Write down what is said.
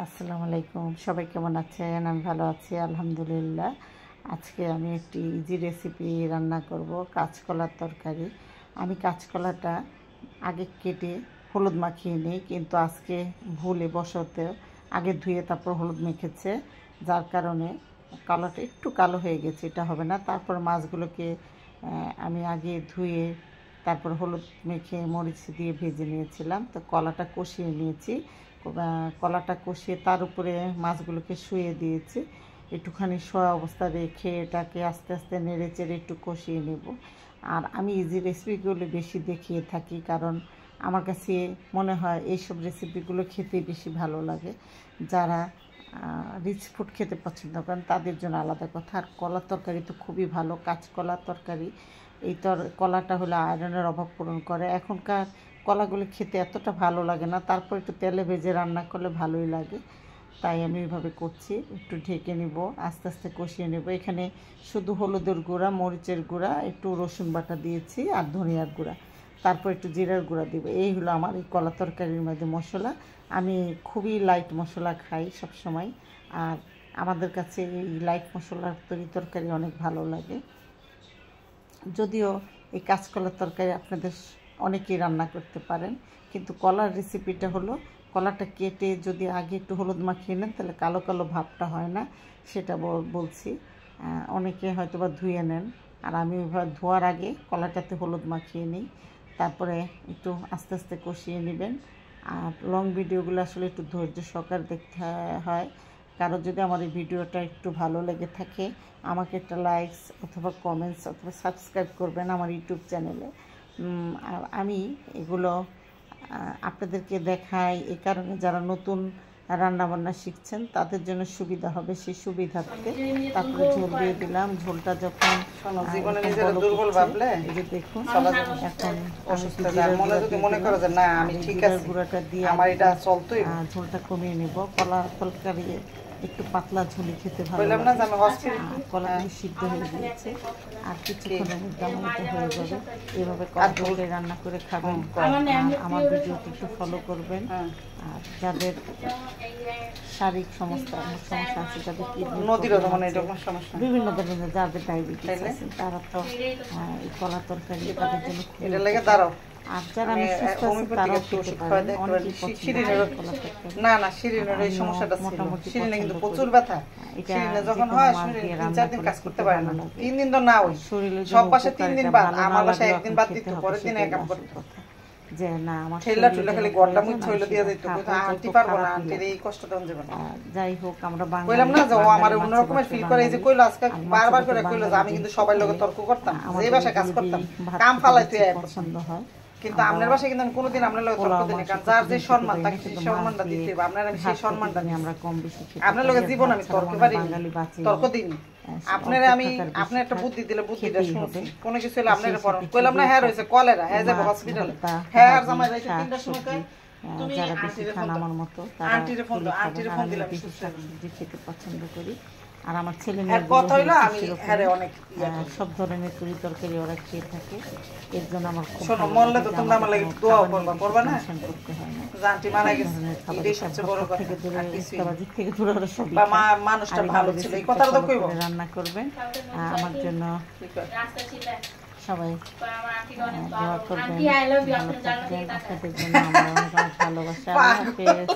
আসসালামু আলাইকুম, সবাই কেমন আছেন? আমি ভালো আছি আলহামদুলিল্লাহ। আজকে আমি একটি ইজি রেসিপি রান্না করব, কাঁচকলার তরকারি। আমি কাঁচকলাটা আগে কেটে হলুদ মাখিয়ে নিই, কিন্তু আজকে ভুলে বশতে আগে ধুয়ে তারপর হলুদ মেখেছে, যার কারণে কলাটা একটু কালো হয়ে গেছে। এটা হবে না। তারপর মাছগুলোকে আমি আগে ধুয়ে তারপর হলুদ মেখে মরিচ দিয়ে ভেজে নিয়েছিলাম। তো কলাটা কষিয়ে নিয়েছি। কলাটা কষিয়ে তার উপরে মাছগুলোকে শুয়ে দিয়েছি। একটুখানি শোয়া অবস্থা রেখে এটাকে আস্তে আস্তে নেড়ে চেড়ে একটু কষিয়ে নেব। আর আমি ইজি রেসিপিগুলো বেশি দেখিয়ে থাকি, কারণ আমার কাছে মনে হয় এইসব রেসিপিগুলো খেতে বেশি ভালো লাগে। যারা রিচ ফুড খেতে পছন্দ করেন তাদের জন্য আলাদা কথা। আর কলার তরকারি তো খুবই ভালো, কাঁচকলার তরকারি। এই কলাটা হলো আয়রনের অভাব পূরণ করে। এখনকার কলাগুলো খেতে এতটা ভালো লাগে না, তারপর একটু তেলে ভেজে রান্না করলে ভালোই লাগে। তাই আমি এইভাবে করছি। একটু ঢেকে নিব, আস্তে আস্তে কষিয়ে নেব। এখানে শুধু হলুদের গুঁড়া, মরিচের গুঁড়া, একটু রসুন বাটা দিয়েছি আর ধনিয়ার গুঁড়া, তারপর একটু জিরার গুঁড়া দিব। এই হলো আমার এই কলা তরকারির মধ্যে মশলা। আমি খুবই লাইট মশলা খাই সব সময়, আর আমাদের কাছে এই লাইট মশলার তরকারি অনেক ভালো লাগে। যদিও এই কাঁচকলার তরকারি আপনাদের অনেকেই রান্না করতে পারেন, কিন্তু কলার রেসিপিটা হলো কলাটা কেটে যদি আগে একটু হলুদ মাখিয়ে নেন তাহলে কালো কালো ভাবটা হয় না, সেটা বলছি। অনেকে হয়তো বা ধুয়ে নেন, আর আমি ধোয়ার আগে কলাটাতে হলুদ মাখিয়ে নিই। তারপরে একটু আস্তে আস্তে কষিয়ে নেবেন। আর লং ভিডিওগুলো আসলে একটু ধৈর্য সহকারে দেখতে হয়। কারো যদি আমার এই ভিডিওটা একটু ভালো লেগে থাকে, আমাকে একটা লাইকস অথবা কমেন্টস অথবা সাবস্ক্রাইব করবেন আমার ইউটিউব চ্যানেলে। আর আমি এগুলো আপনাদেরকে দেখাই এই কারণে, যারা নতুন রান্নাবান্না শিখছেন তাদের জন্য সুবিধা হবে, সেই সুবিধার্থে। তারপরে ঝোল দিয়ে দিলাম। ঝোলটা যখন দুর্বল ভাবলে দেখুন, এখন গুঁড়াটা দিয়ে আমার এটা চলতোই ঝোলটা কমিয়ে নেব। কলা তরকারি একটু পাতলা ঝোলি খেতে ভালো বললাম না যে আমি হসপিটাল কলাগুলো সিদ্ধ হয়ে গিয়েছে, আর কিছুক্ষণের মধ্যে আমার এটা হয়ে যাবে। এইভাবে কলা রান্না করে খাবেন। আমার ভিডিওটি একটু ফলো করবেন। আর যাদের শারীরিক সমস্যা আছে, যাদের বিভিন্ন ধরনের, যাদের ডায়াবেটিস আছে, তারা তো এই কলা তরকারি তাদের জন্য আর যারা মোটামুটি প্রচুর ব্যথা যখন হয় 3-4 দিন কাজ করতে পারে না, 3 দিন তো না, ওই সব পাশে 3 দিন বাদ, আমার বাসায় একদিন বাদ দিত, পরের দিন কাম করতে যে না আমার ঠেলা ঠুলা খালি গড়টা মুখ থইল দিয়া দিত, আন্টি পারবো না, আন্টির এই কষ্ট দেন যাবে না। যাই হোক, আমরা বাঙালি কইলাম না যে ও আমার অন্য রকমের ফিল করে, এই যে কইলো আজকে বারবার করে কইলো যে আমি কিন্তু সবার লগে তর্ক করতাম, যে বাসায় কাজ করতাম কাম ফালাইতে পছন্দ হয়, কিন্তু আপনার বাসায় কিন্তু আমি কোনোদিন আপনার লগে তর্ক দিই না, কারণ যার যে সম্মান তাকে সেই সম্মানটা দিতে হবে। আপনার আমি সেই সম্মানটা দিই। আমরা কম বেশি আপনার লগে জীবন আমি তর্ক পারি, তর্ক দিই। আপনার আমি আপনার একটা বুদ্ধি দিলে বুদ্ধিটা শুনছি, কোনো কিছু হলে আপনার পড়ান। কইলাম না হ্যাঁ রয়েছে কলেরা, হ্যাঁ যাবো হসপিটালে, হ্যাঁ আর জামাই রাইতে 3টার সময় কয় তুমি যারা বেশি খান আমার মতো, তারা আন্টিরে ফোন দাও, আন্টিরে ফোন দিলাম, বেশি শাকসবজি খেতে পছন্দ করি। আর আমার ছেলে কথা হইলো আমি অনেক সব ধরনের তরকারি ওরা খেয়ে থাকে, এর জন্য আমার খুব শোনো মরলে তো তোমরা আমার লাগি দোয়া করবা না, করতে হয় না। জানটি মারা গেছে, এটাই সবচেয়ে বড় কথা। থেকে দূরে ওরা সব মানুষটা ভালো ছিল, এই কথাটা তো কইবো। রান্না করবেন আমার জন্য, সবাই দোয়া করবেন, ভালো থাকবেন। আপনাদের জন্য আমার অনেক ভালোবাসা। আল্লাহ হাফেজ।